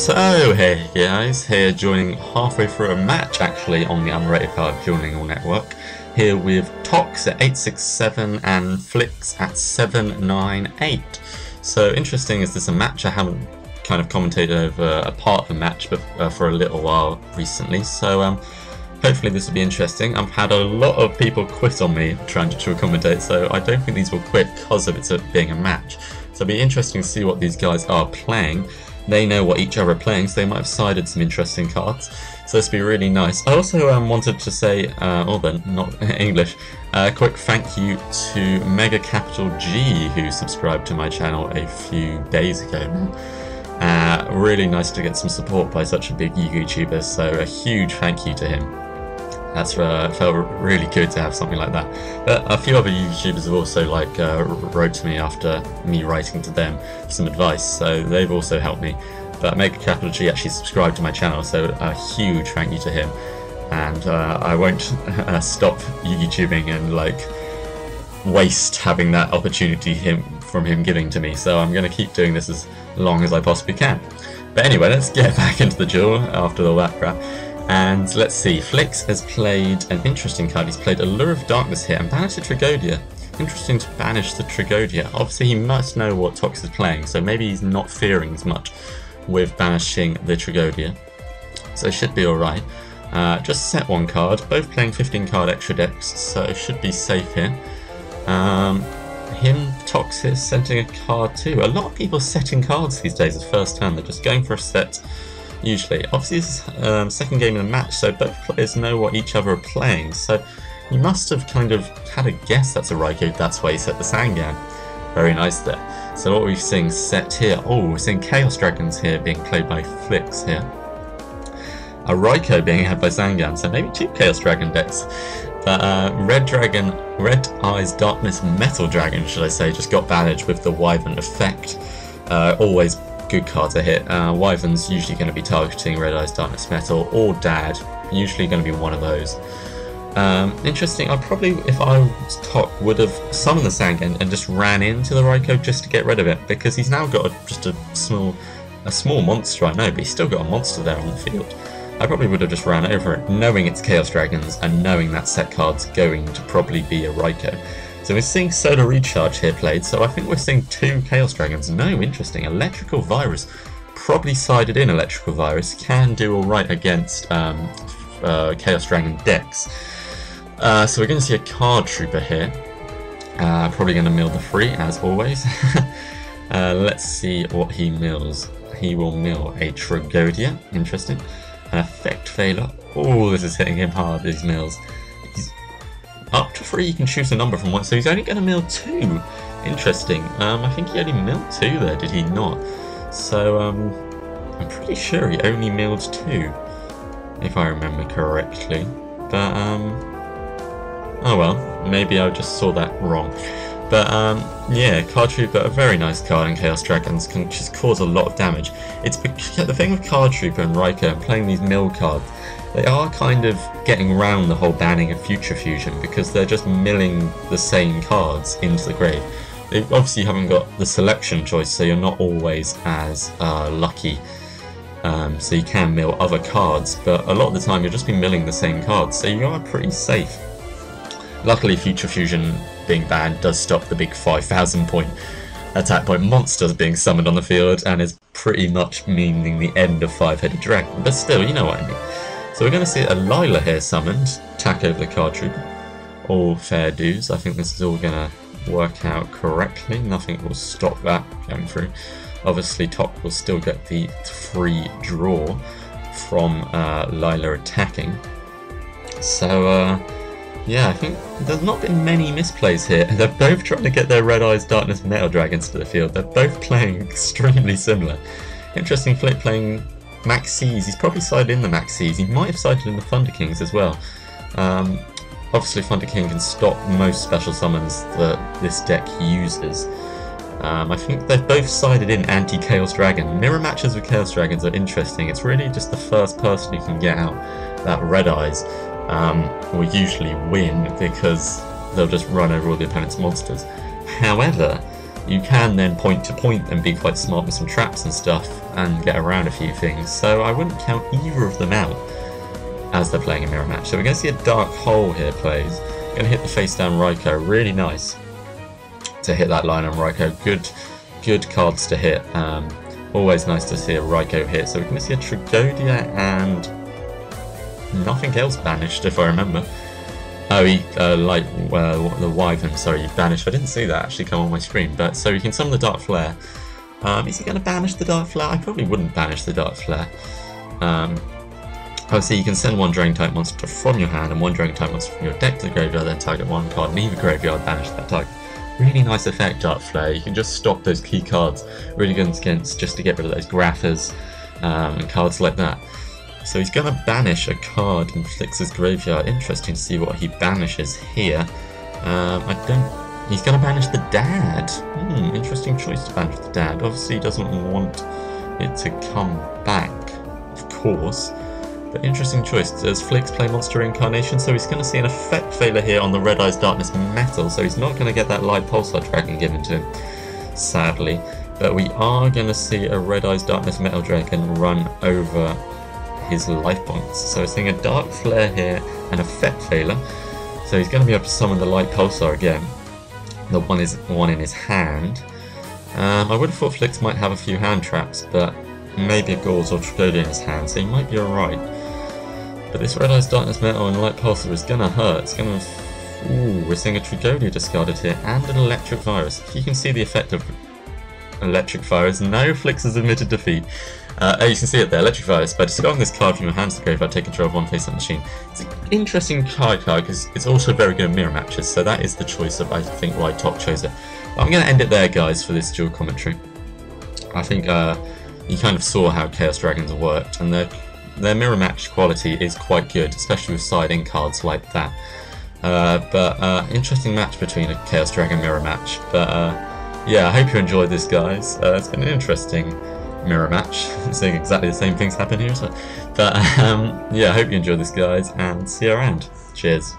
So, hey guys, here joining halfway through a match actually on the unrated card Joining All Network. Here with Tox at 867 and Flicks at 798. So interesting, is this a match? I haven't kind of commentated over a part of the match but for a little while recently, so hopefully this will be interesting. I've had a lot of people quit on me trying to commentate, so I don't think these will quit because of it being a match. So it'll be interesting to see what these guys are playing. They know what each other are playing, so they might have sided some interesting cards. So this will be really nice. I also wanted to say, not English, a quick thank you to Mega Capital G, who subscribed to my channel a few days ago now. Really nice to get some support by such a big Yugioh YouTuber, so a huge thank you to him. That's felt really good to have something like that. But a few other YouTubers have also wrote to me after me writing to them for some advice, so they've also helped me. But Mega Capital G actually subscribed to my channel, so a huge thank you to him. And I won't stop YouTubing and waste having that opportunity from him giving to me. So I'm going to keep doing this as long as I possibly can. But anyway, let's get back into the duel after all that crap. And let's see, Flicks has played an interesting card. He's played Allure of Darkness here and banished the Tragodia. Interesting to banish the Tragodia. Obviously he must know what Tox is playing, so maybe he's not fearing as much with banishing the Tragodia. So it should be alright. Just set one card, both playing 15 card extra decks, so it should be safe here. Tox is setting a card too. A lot of people setting cards these days as first turn, they're just going for a set. Usually. Obviously this is second game of the match, so both players know what each other are playing, so you must have kind of had a guess that's a Raikou, that's why he set the Sangan. Very nice there. So what we're seeing set here, we're seeing Chaos Dragons here being played by Flicks here. A Raikou being had by Sangan, so maybe two Chaos Dragon decks. But Red Eyes Darkness Metal Dragon, should I say, just got banished with the Wyvern effect. Always good card to hit. Wyvern's usually going to be targeting Red Eyes Darkness Metal or Dad, usually going to be one of those. Interesting, I probably, if I was Tok, would have summoned the Sangan and just ran into the Raikou just to get rid of it, because he's now got just a small monster, I know, but he's still got a monster there on the field. I probably would have just ran over it, knowing it's Chaos Dragons and knowing that set card's going to probably be a Raikou. So we're seeing Solar Recharge here played, so I think we're seeing two Chaos Dragons. No, interesting. Electrical Virus. Probably sided in Electrical Virus. Can do alright against Chaos Dragon decks. So we're going to see a Card Trooper here. Probably going to mill the 3, as always. Let's see what he mills. He will mill a Tragodia. Interesting. An Effect Failure. Oh, this is hitting him hard, these mills. Up to 3 you can choose a number from 1, so he's only going to mill 2. Interesting. I think he only milled 2 there, did he not? So I'm pretty sure he only milled 2, if I remember correctly. But oh well, maybe I just saw that wrong. But yeah, Card Trooper, a very nice card, and Chaos Dragons can just cause a lot of damage. It's because the thing with Card Trooper and Raikou and playing these mill cards, they are kind of getting around the whole banning of Future Fusion because they're just milling the same cards into the grave. They obviously haven't got the selection choice, so you're not always as lucky. So you can mill other cards, but a lot of the time you'll just be milling the same cards, so you are pretty safe. Luckily, Future Fusion being banned does stop the big 5,000 point attack point monsters being summoned on the field, and is pretty much meaning the end of 5-headed dragon, but still, you know what I mean. So we're going to see a Lila here summoned, attack over the Card Trooper. All fair dues. I think this is all going to work out correctly. Nothing will stop that going through. Obviously Tok will still get the free draw from Lila attacking. So yeah, I think there's not been many misplays here. They're both trying to get their Red Eyes Darkness Metal Dragons to the field. They're both playing extremely similar. Interesting Flick playing Maxis. He's probably sided in the Maxis. He might have sided in the Thunder Kings as well. Obviously Thunder King can stop most special summons that this deck uses. I think they've both sided in anti-Chaos Dragon. Mirror matches with Chaos Dragons are interesting. It's really just the first person who can get out that Red Eyes will usually win, because they'll just run over all the opponent's monsters. However, you can then point to point and be quite smart with some traps and stuff and get around a few things. So I wouldn't count either of them out as they're playing a mirror match. So we're going to see a Dark Hole here plays. Going to hit the face down Raikou. Really nice to hit that line on Raikou. Good cards to hit. Always nice to see a Raikou hit. So we're going to see a Tragodia and nothing else banished, if I remember. Oh, he, the Wyvern, sorry, he banished. I didn't see that actually come on my screen. But so you can summon the Dark Flare. Is he going to banish the Dark Flare? I probably wouldn't banish the Dark Flare. Obviously, you can send one Dragon type monster from your hand and one Dragon type monster from your deck to the graveyard, then target one card, leave the graveyard, banish that target. Really nice effect, Dark Flare. You can just stop those key cards really good against just to get rid of those Graphas and cards like that. So he's going to banish a card in Flix's graveyard. Interesting to see what he banishes here. He's going to banish the Dad. Interesting choice to banish the Dad. Obviously, he doesn't want it to come back, of course. But interesting choice. Does Flix play Monster Incarnation? So he's going to see an effect failure here on the Red Eyes Darkness Metal. So he's not going to get that Light Pulsar Dragon given to him, sadly. But we are going to see a Red Eyes Darkness Metal Dragon run over his life points. So we're seeing a Dark Flare here, an effect failure. So he's going to be able to summon the Light Pulsar again. The one in his hand. I would have thought Flix might have a few hand traps, but maybe a Gauze or Tragodia in his hand, so he might be alright. But this Red Eyes Darkness Metal and Light Pulsar is going to hurt. It's going to... Ooh, we're seeing a Tragodia discarded here, and an Electric Virus. You can see the effect of Electric Virus. No, Flix has admitted defeat. Oh, you can see it there, Electric Virus. By discarding this card from your hands to the graveyard, take control of one face-up machine. It's an interesting card because it's also very good in mirror matches, so that is the choice of, I think, why Top chose it. But I'm going to end it there, guys, for this dual commentary. I think you kind of saw how Chaos Dragons worked, and their mirror match quality is quite good, especially with side-in cards like that. Interesting match between a Chaos Dragon mirror match. But yeah, I hope you enjoyed this, guys. It's been an interesting mirror match. Seeing exactly the same things happen here. But yeah, I hope you enjoyed this, guys, and see you around. Cheers.